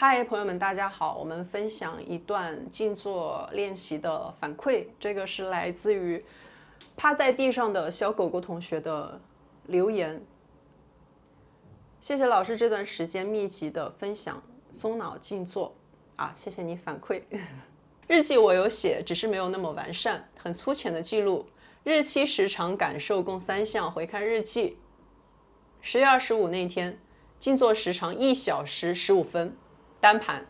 嗨，朋友们，大家好。我们分享一段静坐练习的反馈，这个是来自于趴在地上的小狗狗同学的留言。谢谢老师这段时间密集的分享松脑静坐啊，谢谢你反馈。日记我有写，只是没有那么完善，很粗浅的记录。日期、时长、感受共3项。回看日记，10月25那天，静坐时长1小时15分。单盘，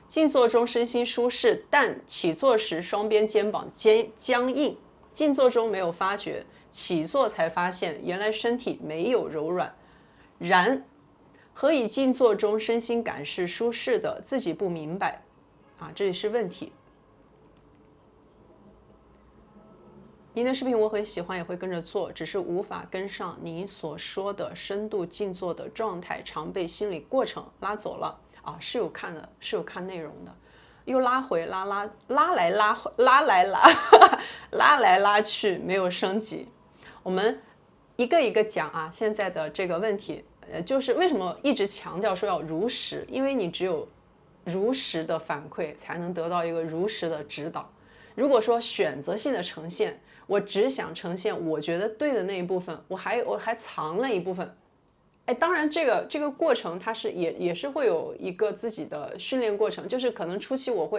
静坐中身心舒适，但起坐时双边肩膀僵硬。静坐中没有发觉，起坐才发现原来身体没有柔软。然，何以静坐中身心感是舒适的，自己不明白啊，这里是问题。您的视频我很喜欢，也会跟着做，只是无法跟上您所说的深度静坐的状态，常被心理过程拉走了。啊，是有看的，是有看内容的，又拉回拉来拉去，没有升级。我们一个一个讲啊，现在的这个问题，就是为什么一直强调说要如实，因为你只有如实的反馈，才能得到一个如实的指导。如果说选择性的呈现，我只想呈现我觉得对的那一部分，我还藏了一部分。当然这个过程它是也是会有一个自己的训练过程，就是可能初期我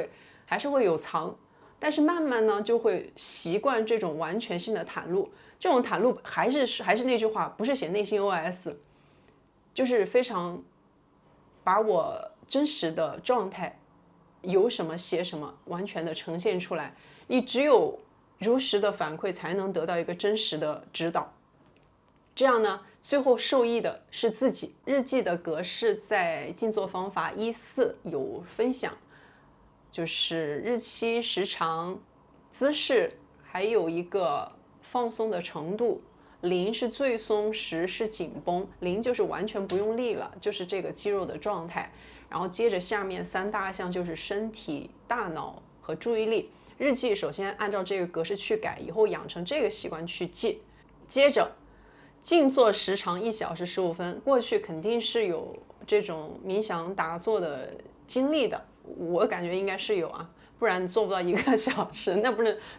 还是会有藏，但是慢慢呢就会习惯这种完全性的袒露。这种袒露还是那句话，不是写内心 OS， 就是非常把我真实的状态有什么写什么完全的呈现出来。你只有如实的反馈，才能得到一个真实的指导。这样呢，最后受益的是自己。日记的格式在静坐方法14有分享，就是日期、时长、姿势，还有一个放松的程度。0是最松，10是紧绷。0就是完全不用力了，就是这个肌肉的状态。然后接着下面3大项就是身体、大脑和注意力。日记首先按照这个格式去改，以后养成这个习惯去记。接着静坐时长1小时15分，过去肯定是有这种冥想打坐的经历的，我感觉应该是有啊，不然做不到1个小时，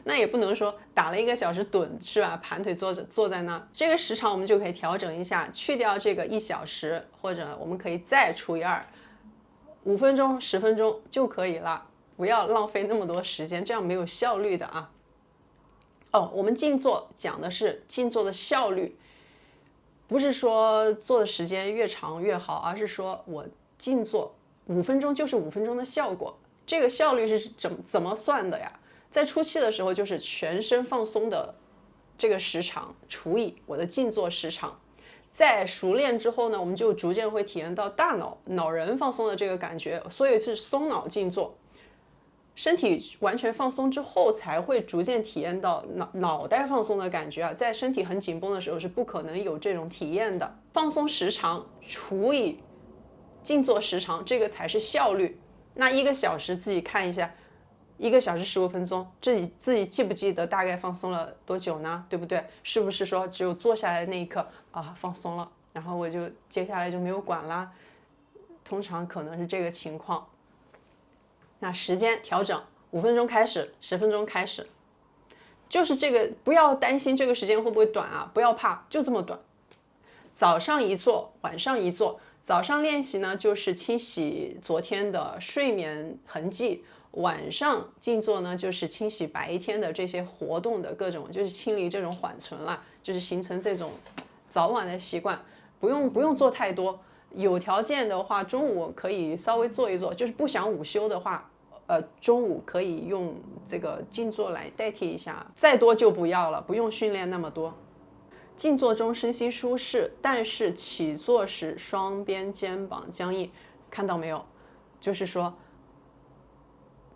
那也不能说打了1个小时盹是吧？盘腿坐在那，这个时长我们就可以调整一下，去掉这个1小时，或者我们可以再除以2，5分钟、10分钟就可以了，不要浪费那么多时间，这样没有效率的啊。我们静坐讲的是静坐的效率。不是说做的时间越长越好，而是说我静坐5分钟就是5分钟的效果。这个效率是怎么算的呀？在初期的时候，就是全身放松的这个时长除以我的静坐时长。在熟练之后呢，我们就逐渐会体验到大脑仁放松的这个感觉，所以是松脑静坐。身体完全放松之后，才会逐渐体验到脑袋放松的感觉啊！在身体很紧绷的时候是不可能有这种体验的。放松时长除以静坐时长，这个才是效率。那1个小时自己看一下，1个小时15分钟，自己记不记得大概放松了多久呢？对不对？是不是说只有坐下来的那一刻啊放松了，然后我就接下来就没有管啦？通常可能是这个情况。那时间调整，5分钟开始，10分钟开始，就是这个，不要担心这个时间会不会短啊，不要怕，就这么短。早上一做，晚上一做。早上练习呢，就是清洗昨天的睡眠痕迹；晚上静坐呢，就是清洗白天的这些活动的各种，就是清理这种缓存啦，就是形成这种早晚的习惯。不用做太多。有条件的话，中午可以稍微做一做，就是不想午休的话，中午可以用这个静坐来代替一下，再多就不要了，不用训练那么多。静坐中身心舒适，但是起坐时双边肩膀僵硬，看到没有？就是说，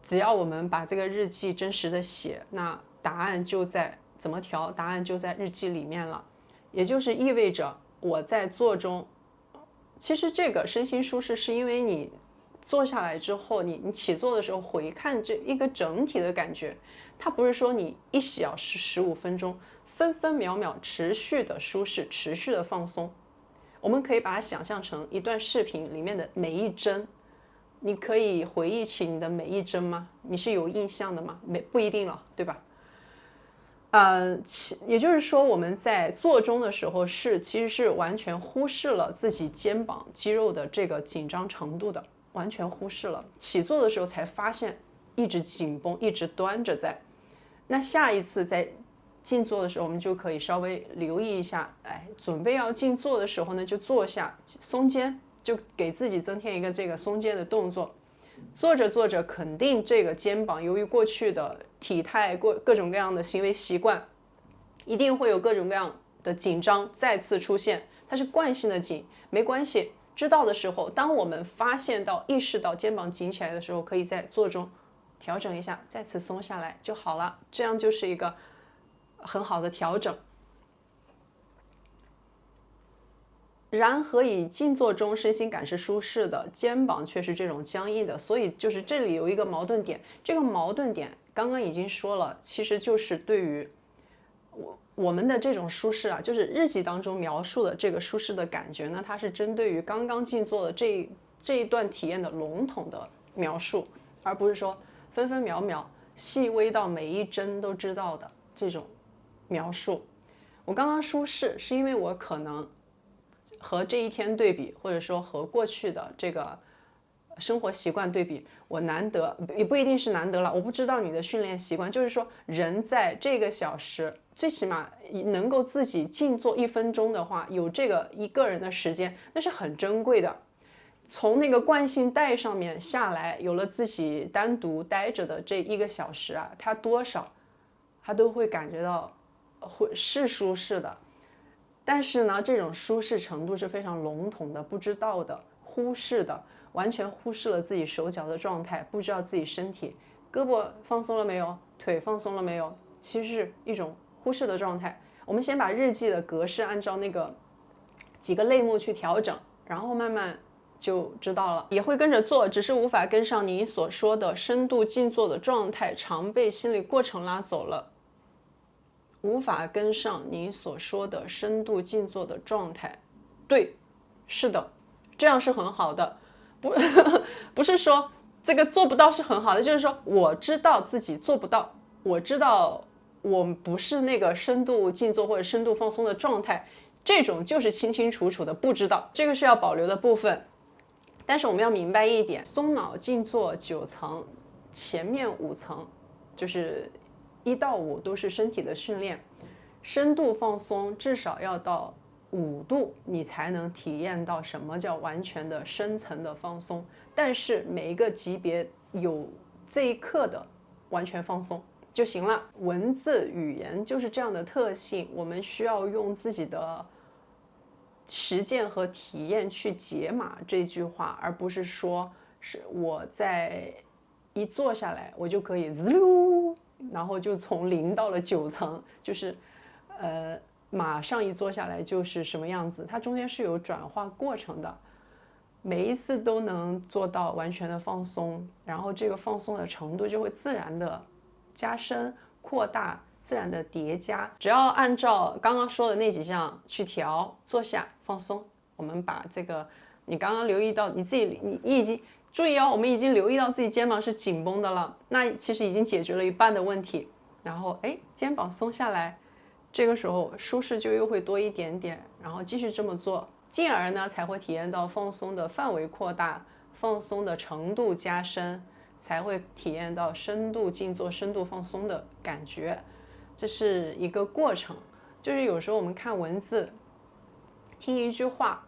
只要我们把这个日记真实的写，那答案就在怎么调，答案就在日记里面了。也就是意味着我在坐中。其实这个身心舒适是因为你坐下来之后，你起坐的时候回看这一个整体的感觉，它不是说你1小时15分钟分分秒秒持续的舒适，持续的放松。我们可以把它想象成一段视频里面的每一帧，你可以回忆起你的每一帧吗？你是有印象的吗？不一定了，对吧？也就是说我们在做中的时候其实是完全忽视了自己肩膀肌肉的这个紧张程度的，完全忽视了。起坐的时候才发现一直紧绷，一直端着在。那下一次在静坐的时候，我们就可以稍微留意一下，准备要静坐的时候呢，就坐下，松肩，就给自己增添一个这个松肩的动作。做着做着，肯定这个肩膀由于过去的体态、各种各样的行为习惯，一定会有各种各样的紧张再次出现。它是惯性的紧，没关系。知道的时候，当我们发现到、意识到肩膀紧起来的时候，可以在坐中调整一下，再次松下来就好了。这样就是一个很好的调整。然何以静坐中身心感是舒适的，肩膀却是这种僵硬的，所以就是这里有一个矛盾点。这个矛盾点刚刚已经说了，其实就是对于我们的这种舒适啊，就是日记当中描述的这个舒适的感觉呢，它是针对于刚刚静坐的这一段体验的笼统的描述，而不是说分分秒秒细微到每一帧都知道的这种描述。我刚刚舒适是因为我可能和这一天对比，或者说和过去的这个生活习惯对比，我难得，也不一定是难得了，我不知道你的训练习惯，就是说人在这个小时最起码能够自己静坐1分钟的话，有这个一个人的时间，那是很珍贵的。从那个惯性带上面下来，有了自己单独待着的这1个小时啊，他多少他都会感觉到是舒适的。但是呢，这种舒适程度是非常笼统的、不知道的、忽视的，完全忽视了自己手脚的状态，不知道自己身体胳膊放松了没有，腿放松了没有，其实是一种忽视的状态。我们先把日记的格式按照那个几个类目去调整，然后慢慢就知道了，也会跟着做，只是无法跟上你所说的深度静坐的状态，常被心理过程拉走了。无法跟上你所说的深度静坐的状态，对，是的，这样是很好的，不是说这个做不到是很好的，就是说我知道自己做不到，我知道我不是那个深度静坐或者深度放松的状态，这种就是清清楚楚的不知道，这个是要保留的部分。但是我们要明白一点，松脑静坐9层，前面5层就是1到5都是身体的训练，深度放松至少要到5度，你才能体验到什么叫完全的深层的放松。但是每一个级别有这一刻的完全放松就行了。文字语言就是这样的特性，我们需要用自己的实践和体验去解码这句话，而不是说是我在一坐下来我就可以然后就从0到了9层，就是马上一坐下来就是什么样子，它中间是有转化过程的，每一次都能做到完全的放松，然后这个放松的程度就会自然的加深扩大，自然的叠加。只要按照刚刚说的那几项去调，坐下放松，我们把这个你刚刚留意到你自己你已经注意哦，我们已经留意到自己肩膀是紧绷的了，那其实已经解决了一半的问题。然后肩膀松下来，这个时候舒适就又会多一点点，然后继续这么做，进而呢才会体验到放松的范围扩大，放松的程度加深，才会体验到深度静坐、深度放松的感觉。这是一个过程，就是有时候我们看文字，听一句话，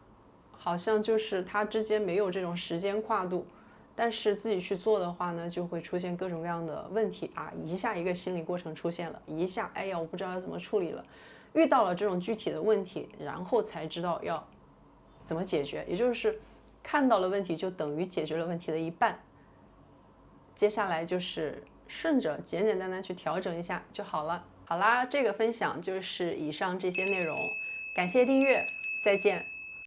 好像就是它之间没有这种时间跨度，但是自己去做的话呢，就会出现各种各样的问题啊！一下一个心理过程出现了，一下哎呀，我不知道要怎么处理了。遇到了这种具体的问题，然后才知道要怎么解决，也就是看到了问题就等于解决了问题的一半。接下来就是顺着简简单单去调整一下就好了。好啦，这个分享就是以上这些内容，感谢订阅，再见。